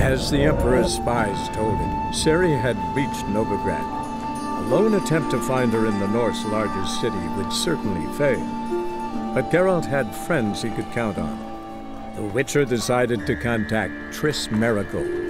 As the Emperor's spies told him, Ciri had reached Novigrad. A lone attempt to find her in the North's largest city would certainly fail. But Geralt had friends he could count on. The Witcher decided to contact Triss Merigold.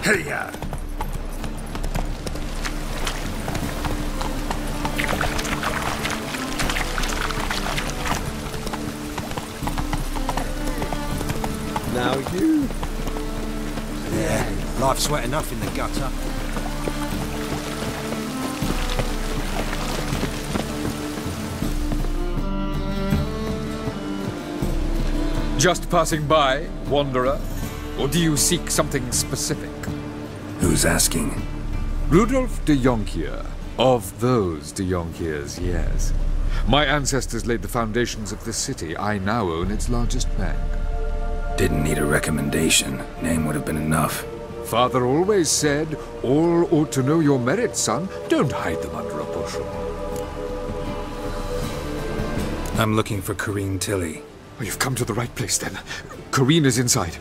Hey-ya! Now you... Yeah, life's wet enough in the gutter. Just passing by, wanderer? Or do you seek something specific? Who's asking? Rudolf de Jonkier. Of those de Jonkiers, yes. My ancestors laid the foundations of this city. I now own its largest bank. Didn't need a recommendation. Name would have been enough. Father always said, all ought to know your merits, son. Don't hide them under a bushel. I'm looking for Corrine Tilly. Oh, you've come to the right place, then. Corrine is inside.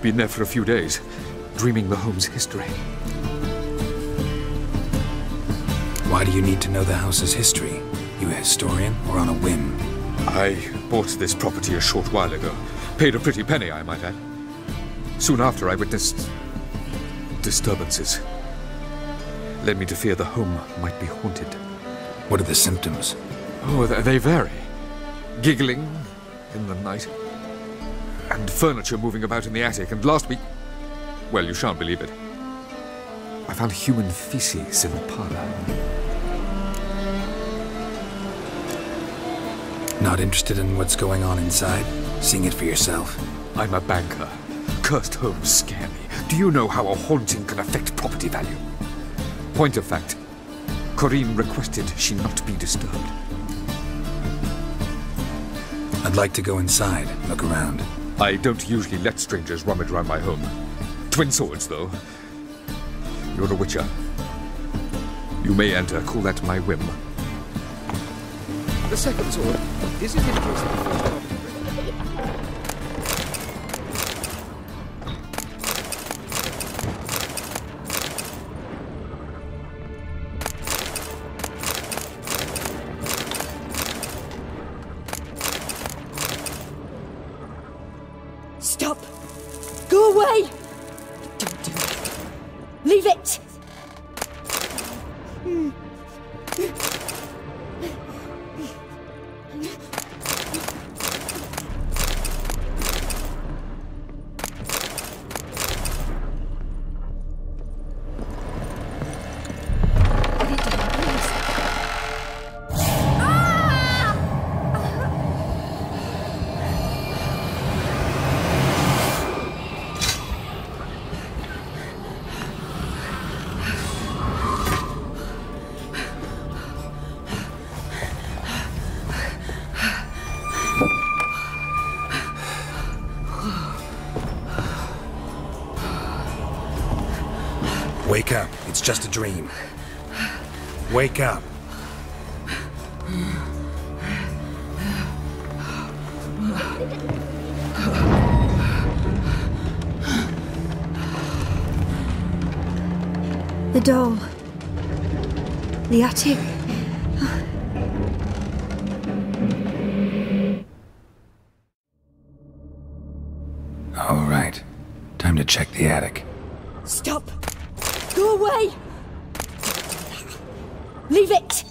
Been there for a few days, dreaming the home's history. Why do you need to know the house's history? You a historian, or on a whim? I bought this property a short while ago. Paid a pretty penny, I might add. Soon after, I witnessed disturbances. Led me to fear the home might be haunted. What are the symptoms? Oh, they vary. Giggling in the night. And furniture moving about in the attic. And last week... well, you shan't believe it. I found human feces in the parlor. Not interested in what's going on inside? Seeing it for yourself? I'm a banker. Cursed homes scare me. Do you know how a haunting can affect property value? Point of fact, Corrine requested she not be disturbed. I'd like to go inside, look around. I don't usually let strangers rummage around my home. Twin swords, though. You're a witcher. You may enter, call that my whim. The second sword, is it in case of the first one? Stop! Go away! Don't do that. Leave it! Wake up. It's just a dream. Wake up. The doll. The attic. All right. Time to check the attic. Stop! Go away! Leave it!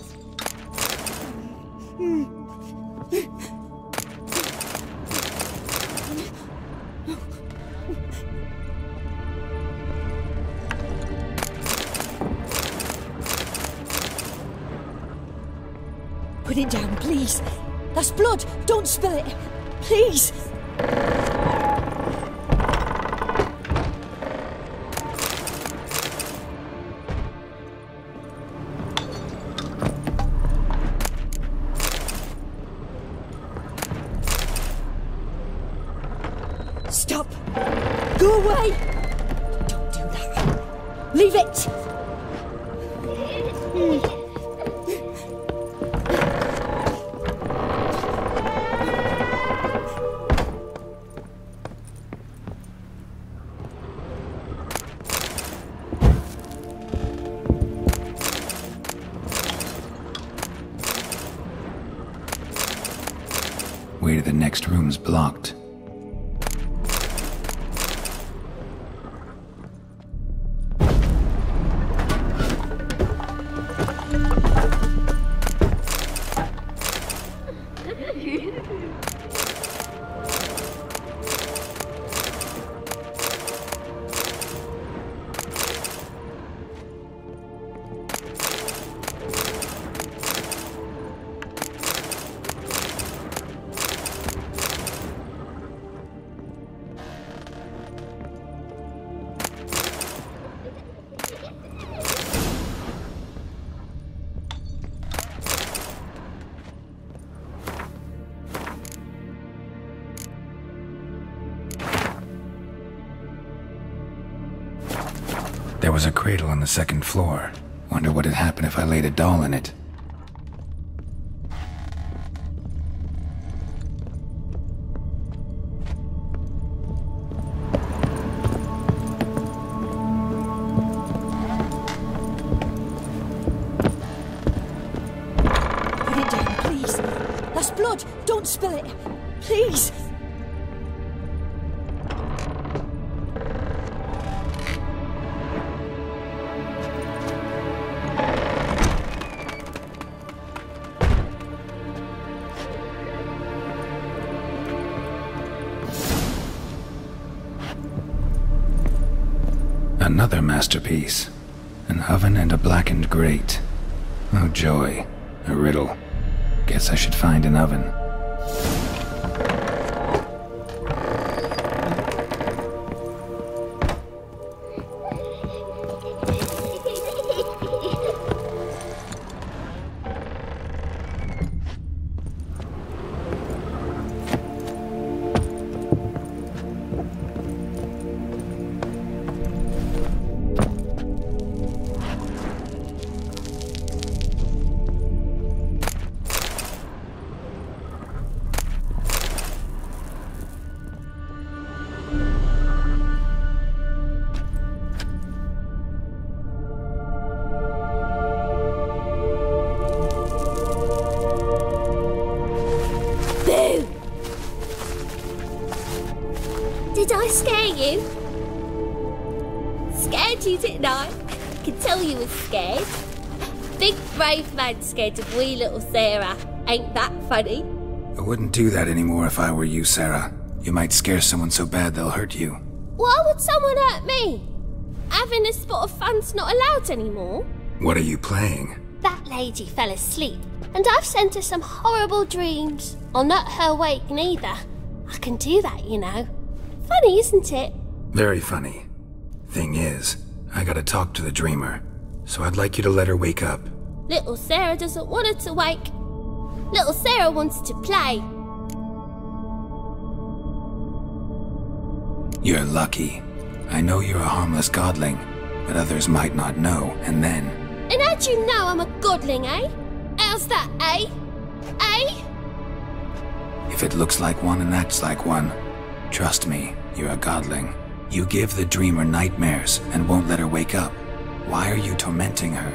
Put it down, please. That's blood. Don't spill it. Please. Stop. Go away. Don't do that. Leave it. Way to the next room's blocked. There was a cradle on the second floor. Wonder what had happened if I laid a doll in it. Put it down, please. That's blood. Don't spill it. Please. Another masterpiece. An oven and a blackened grate. Oh joy. A riddle. Guess I should find an oven. Did I scare you? Scared you, didn't I? I can tell you was scared. Big brave man scared of wee little Sarah. Ain't that funny? I wouldn't do that anymore if I were you, Sarah. You might scare someone so bad they'll hurt you. Why would someone hurt me? Having a spot of fun's not allowed anymore. What are you playing? That lady fell asleep, and I've sent her some horrible dreams. I'll not her wake neither. I can do that, you know. Funny, isn't it? Very funny. Thing is, I gotta talk to the dreamer, so I'd like you to let her wake up. Little Sarah doesn't want her to wake. Little Sarah wants to play. You're lucky. I know you're a harmless godling, but others might not know, and then... And how'd you know I'm a godling, eh? How's that, eh? Eh? If it looks like one and acts like one, trust me, you're a godling. You give the dreamer nightmares and won't let her wake up. Why are you tormenting her?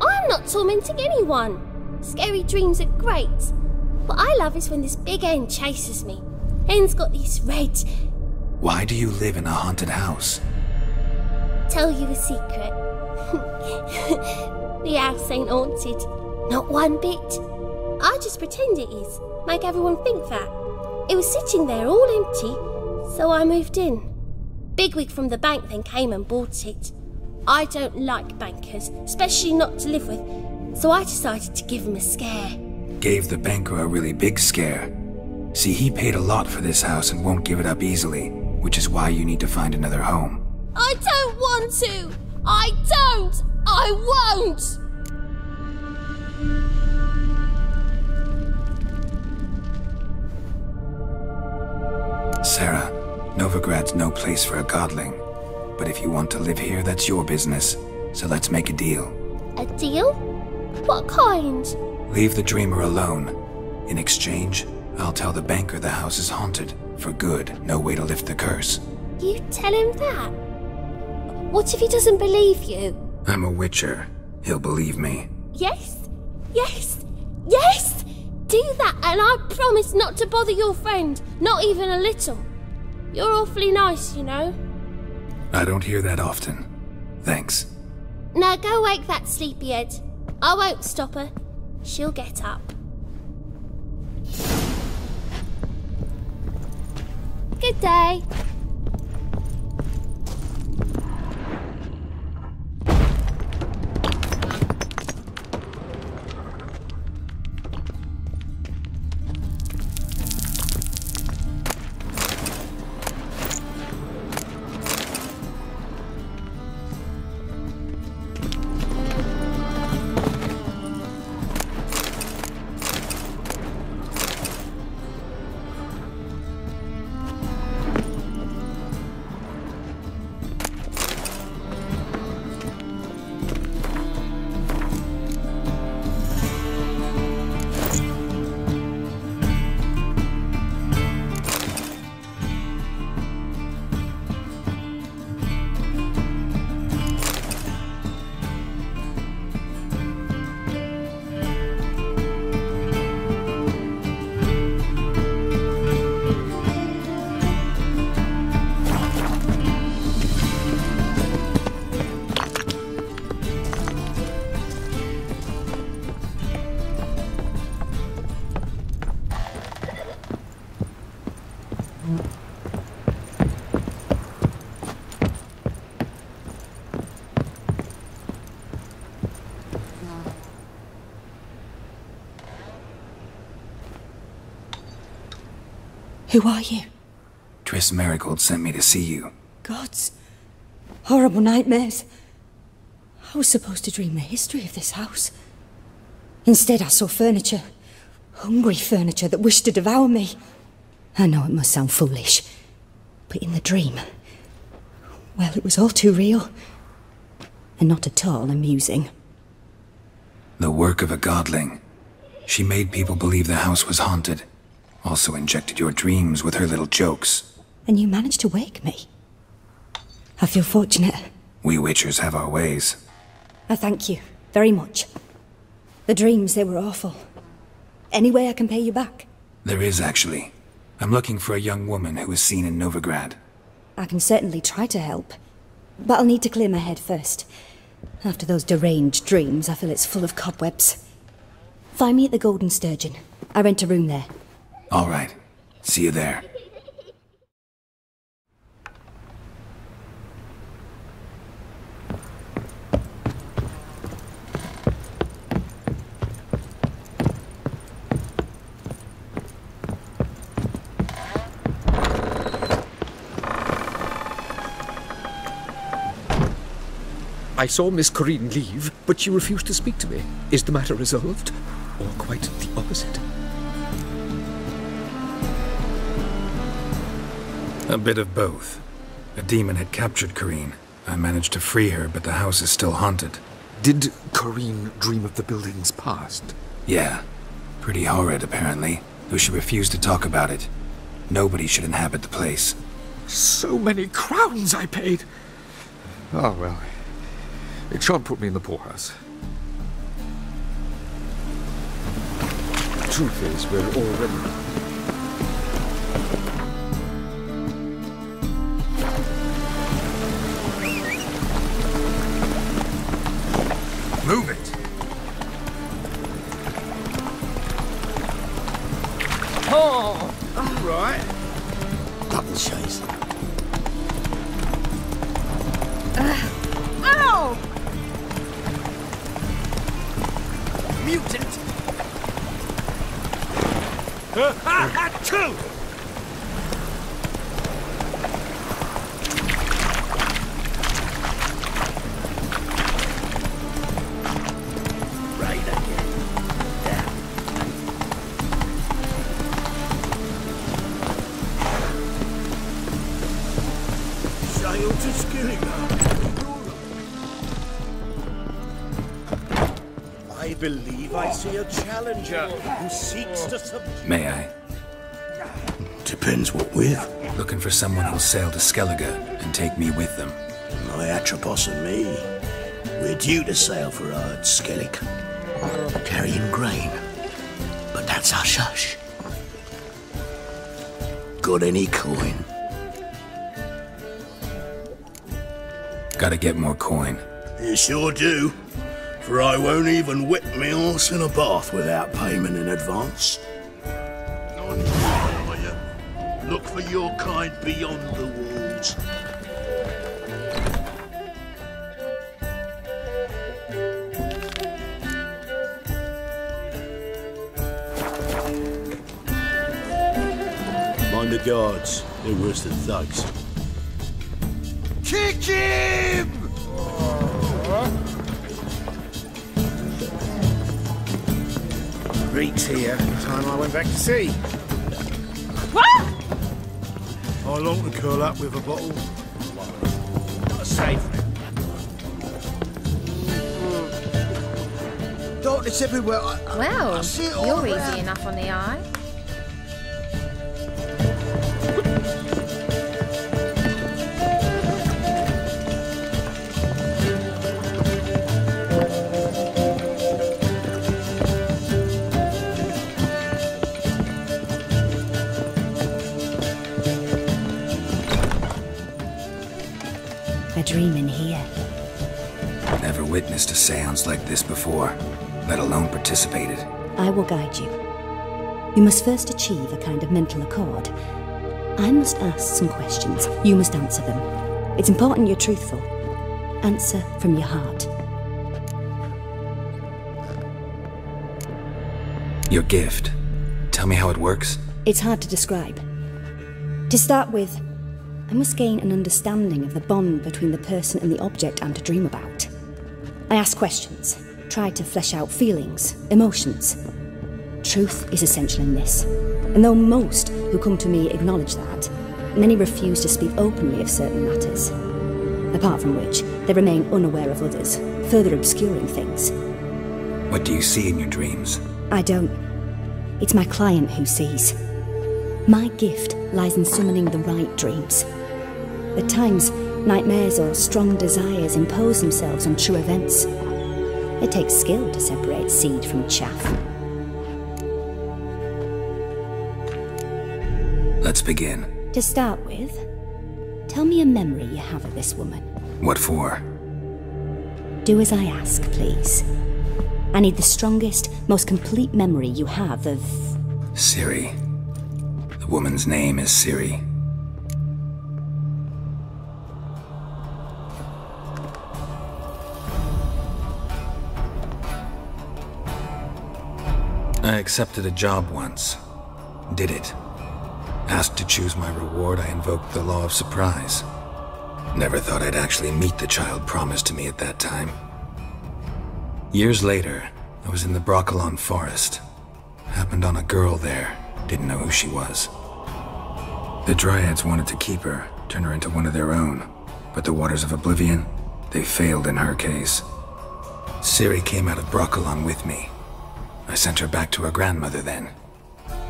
I'm not tormenting anyone. Scary dreams are great. What I love is when this big hen chases me. Hen's got this red... Why do you live in a haunted house? Tell you a secret. The house ain't haunted. Not one bit. I just pretend it is. Make everyone think that. It was sitting there all empty, so I moved in. Bigwig from the bank then came and bought it. I don't like bankers, especially not to live with, so I decided to give him a scare. Gave the banker a really big scare. See, he paid a lot for this house and won't give it up easily, which is why you need to find another home. I don't want to! I don't! I won't! Sarah, Novigrad's no place for a godling. But if you want to live here, that's your business. So let's make a deal. A deal? What kind? Leave the dreamer alone. In exchange, I'll tell the banker the house is haunted. For good, no way to lift the curse. You tell him that? What if he doesn't believe you? I'm a witcher. He'll believe me. Yes? Yes? Yes! Do that and I promise not to bother your friend. Not even a little. You're awfully nice, you know. I don't hear that often. Thanks. Now go wake that sleepyhead. I won't stop her. She'll get up. Good day. Who are you? Triss Marigold sent me to see you. Gods. Horrible nightmares. I was supposed to dream the history of this house. Instead, I saw furniture. Hungry furniture that wished to devour me. I know it must sound foolish, but in the dream, well, it was all too real. And not at all amusing. The work of a godling. She made people believe the house was haunted. Also injected your dreams with her little jokes. And you managed to wake me. I feel fortunate. We witchers have our ways. I thank you very much. The dreams, they were awful. Any way I can pay you back? There is, actually. I'm looking for a young woman who was seen in Novigrad. I can certainly try to help. But I'll need to clear my head first. After those deranged dreams, I feel it's full of cobwebs. Find me at the Golden Sturgeon. I rent a room there. All right. See you there. I saw Miss Corinne leave, but she refused to speak to me. Is the matter resolved? Or quite the opposite? A bit of both. A demon had captured Corinne, I managed to free her, but the house is still haunted. Did Corinne dream of the building's past? Yeah. Pretty horrid, apparently, though she refused to talk about it. Nobody should inhabit the place. So many crowns I paid! Oh, well. It shan't put me in the poorhouse. The truth is, we're already... Move it! Oh! Right. Double chase. Ow! Mutant! Two! I believe I see a challenger who seeks to subdue... May I? Depends what with. Looking for someone who'll sail to Skellige and take me with them. My Atropos and me. We're due to sail for Skellig. Carrying grain. But that's hush-hush. Got any coin? Gotta get more coin. You sure do. For I won't even whip me horse in a bath without payment in advance. Look for your kind beyond the walls. Mind the guards. They're worse than thugs. Kick him! Reach here. Time I went back to sea. What? I long to curl up with a bottle. A safe. Darkness everywhere. Well, I see it all you're around. easy enough on the eye. A dream in here. Never witnessed a seance like this before, let alone participated. I will guide you. You must first achieve a kind of mental accord. I must ask some questions. You must answer them. It's important you're truthful. Answer from your heart. Your gift. Tell me how it works. It's hard to describe. To start with, I must gain an understanding of the bond between the person and the object I'm to dream about. I ask questions, try to flesh out feelings, emotions. Truth is essential in this, and though most who come to me acknowledge that, many refuse to speak openly of certain matters. Apart from which, they remain unaware of others, further obscuring things. What do you see in your dreams? I don't. It's my client who sees. My gift lies in summoning the right dreams. At times, nightmares or strong desires impose themselves on true events. It takes skill to separate seed from chaff. Let's begin. To start with, tell me a memory you have of this woman. What for? Do as I ask, please. I need the strongest, most complete memory you have of... Ciri. The woman's name is Ciri. I accepted a job once. Did it. Asked to choose my reward, I invoked the law of surprise. Never thought I'd actually meet the child promised to me at that time. Years later, I was in the Broccolon forest. Happened on a girl there. Didn't know who she was. The Dryads wanted to keep her, turn her into one of their own. But the Waters of Oblivion, they failed in her case. Ciri came out of Brokilon with me. I sent her back to her grandmother then.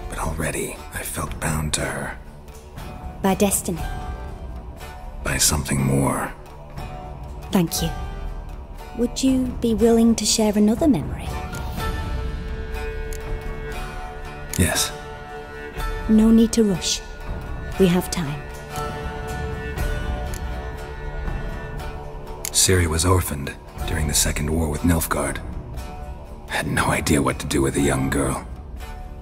But already, I felt bound to her. By destiny. By something more. Thank you. Would you be willing to share another memory? Yes. No need to rush. We have time. Ciri was orphaned during the Second War with Nilfgaard. I had no idea what to do with a young girl.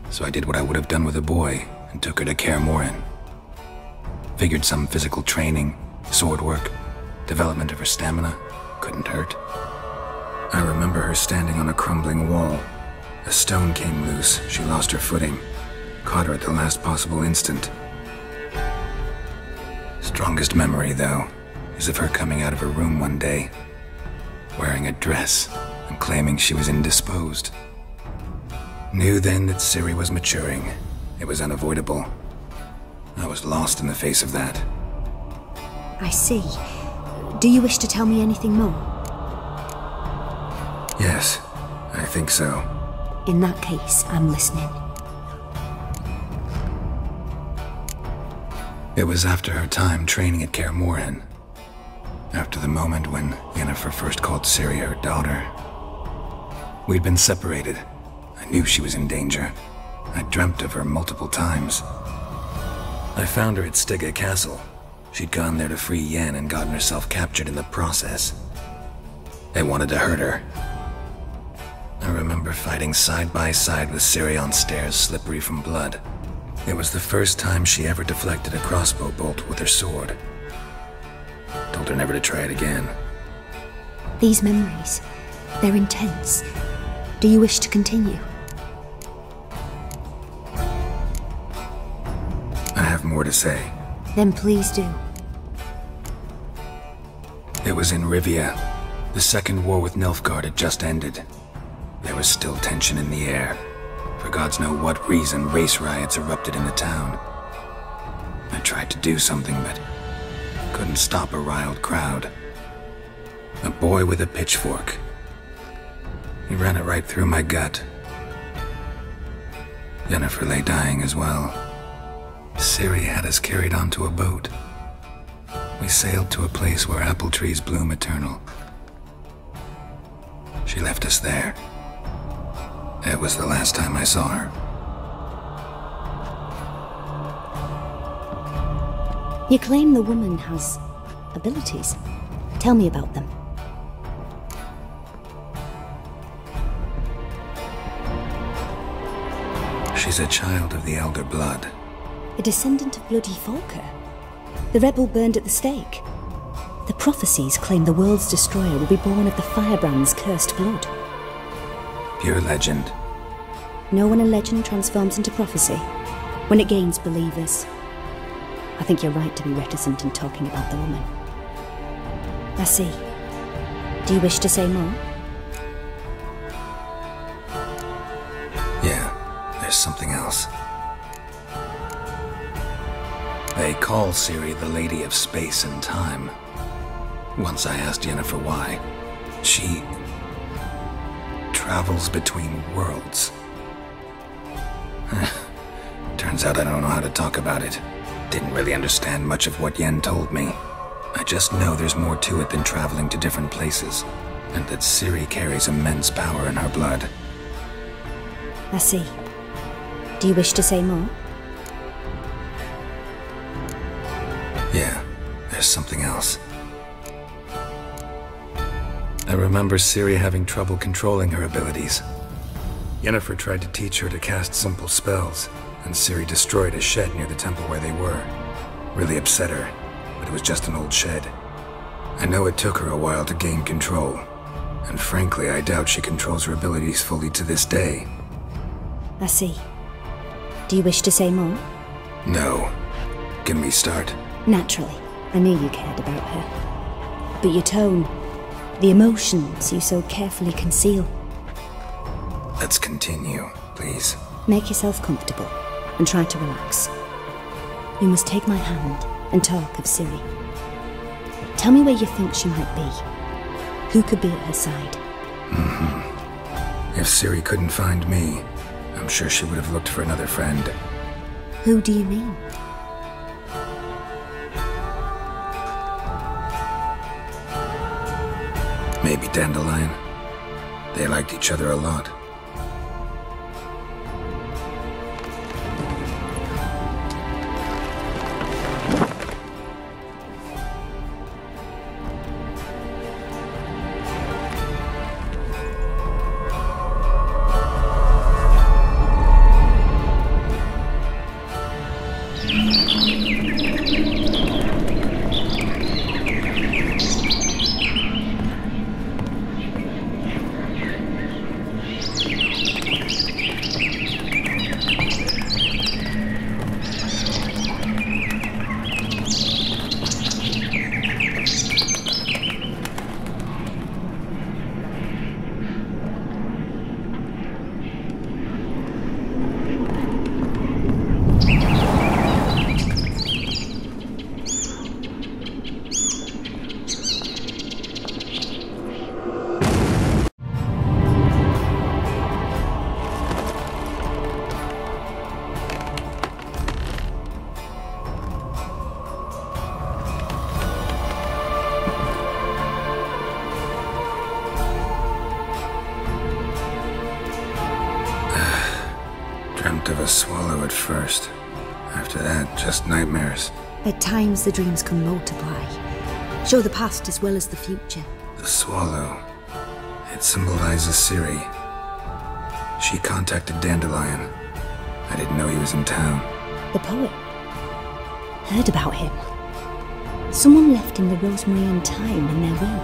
So I did what I would have done with a boy and took her to Kaer Morhen. Figured some physical training, sword work, development of her stamina couldn't hurt. I remember her standing on a crumbling wall. A stone came loose, she lost her footing. Caught her at the last possible instant. Strongest memory, though, is of her coming out of her room one day, wearing a dress and claiming she was indisposed. Knew then that Ciri was maturing. It was unavoidable. I was lost in the face of that. I see. Do you wish to tell me anything more? Yes, I think so. In that case, I'm listening. It was after her time training at Kaer Morhen. After the moment when Yennefer first called Ciri her daughter. We'd been separated. I knew she was in danger. I dreamt of her multiple times. I found her at Stygga Castle. She'd gone there to free Yen and gotten herself captured in the process. They wanted to hurt her. I remember fighting side by side with Ciri on stairs slippery from blood. It was the first time she ever deflected a crossbow bolt with her sword. Told her never to try it again. These memories, they're intense. Do you wish to continue? I have more to say. Then please do. It was in Rivia. The Second War with Nilfgaard had just ended. There was still tension in the air. For gods know what reason, race riots erupted in the town. I tried to do something, but couldn't stop a riled crowd. A boy with a pitchfork. He ran it right through my gut. Yennefer lay dying as well. Ciri had us carried onto a boat. We sailed to a place where apple trees bloom eternal. She left us there. It was the last time I saw her. You claim the woman has abilities. Tell me about them. She's a child of the Elder Blood. A descendant of bloody Falker. The rebel burned at the stake. The prophecies claim the world's destroyer will be born of the firebrand's cursed blood. Pure legend. Know when a legend transforms into prophecy? When it gains believers. I think you're right to be reticent in talking about the woman. I see. Do you wish to say more? Yeah, there's something else. They call Ciri the Lady of Space and Time. Once I asked Yennefer why. She travels between worlds. Turns out I don't know how to talk about it. Didn't really understand much of what Yen told me. I just know there's more to it than traveling to different places, and that Ciri carries immense power in her blood. I see. Do you wish to say more? Yeah, there's something else. I remember Ciri having trouble controlling her abilities. Yennefer tried to teach her to cast simple spells, and Ciri destroyed a shed near the temple where they were. Really upset her, but it was just an old shed. I know it took her a while to gain control, and frankly, I doubt she controls her abilities fully to this day. I see. Do you wish to say more? No. Can we start? Naturally. I knew you cared about her. But your tone, the emotions you so carefully conceal. Let's continue, please. Make yourself comfortable and try to relax. You must take my hand and talk of Ciri. Tell me where you think she might be. Who could be at her side? If Ciri couldn't find me, I'm sure she would have looked for another friend. Who do you mean? Maybe Dandelion. They liked each other a lot. Dreamt of a swallow at first. After that, just nightmares. At times, the dreams can multiply. Show the past as well as the future. The swallow. It symbolizes Ciri. She contacted Dandelion. I didn't know he was in town. The poet. Heard about him. Someone left him the rosemary and thyme in their will.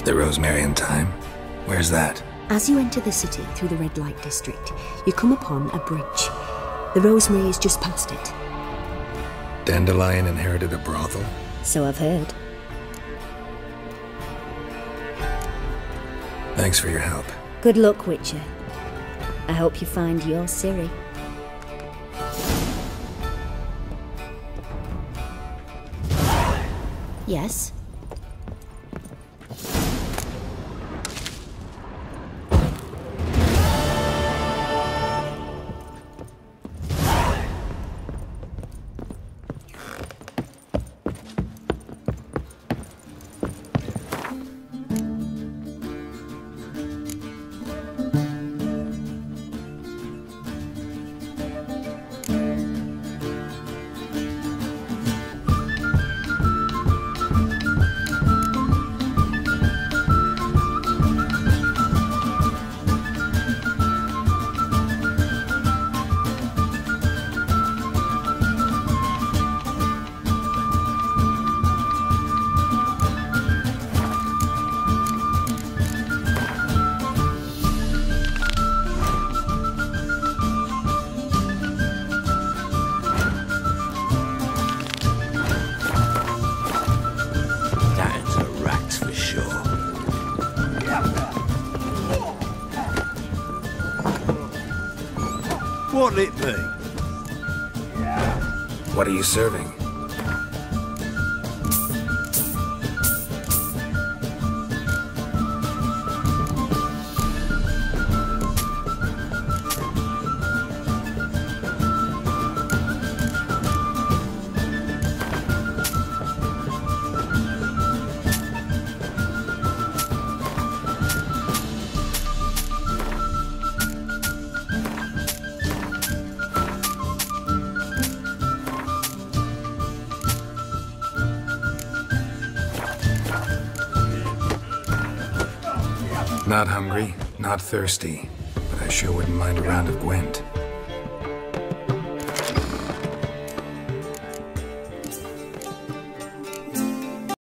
The rosemary and thyme? Where's that? As you enter the city through the red light district, you come upon a bridge. The rosemary is just past it. Dandelion inherited a brothel? So I've heard. Thanks for your help. Good luck, Witcher. I hope you find your Ciri. Yes? What'll it be? What are you serving? Not hungry, not thirsty, but I sure wouldn't mind a round of Gwent.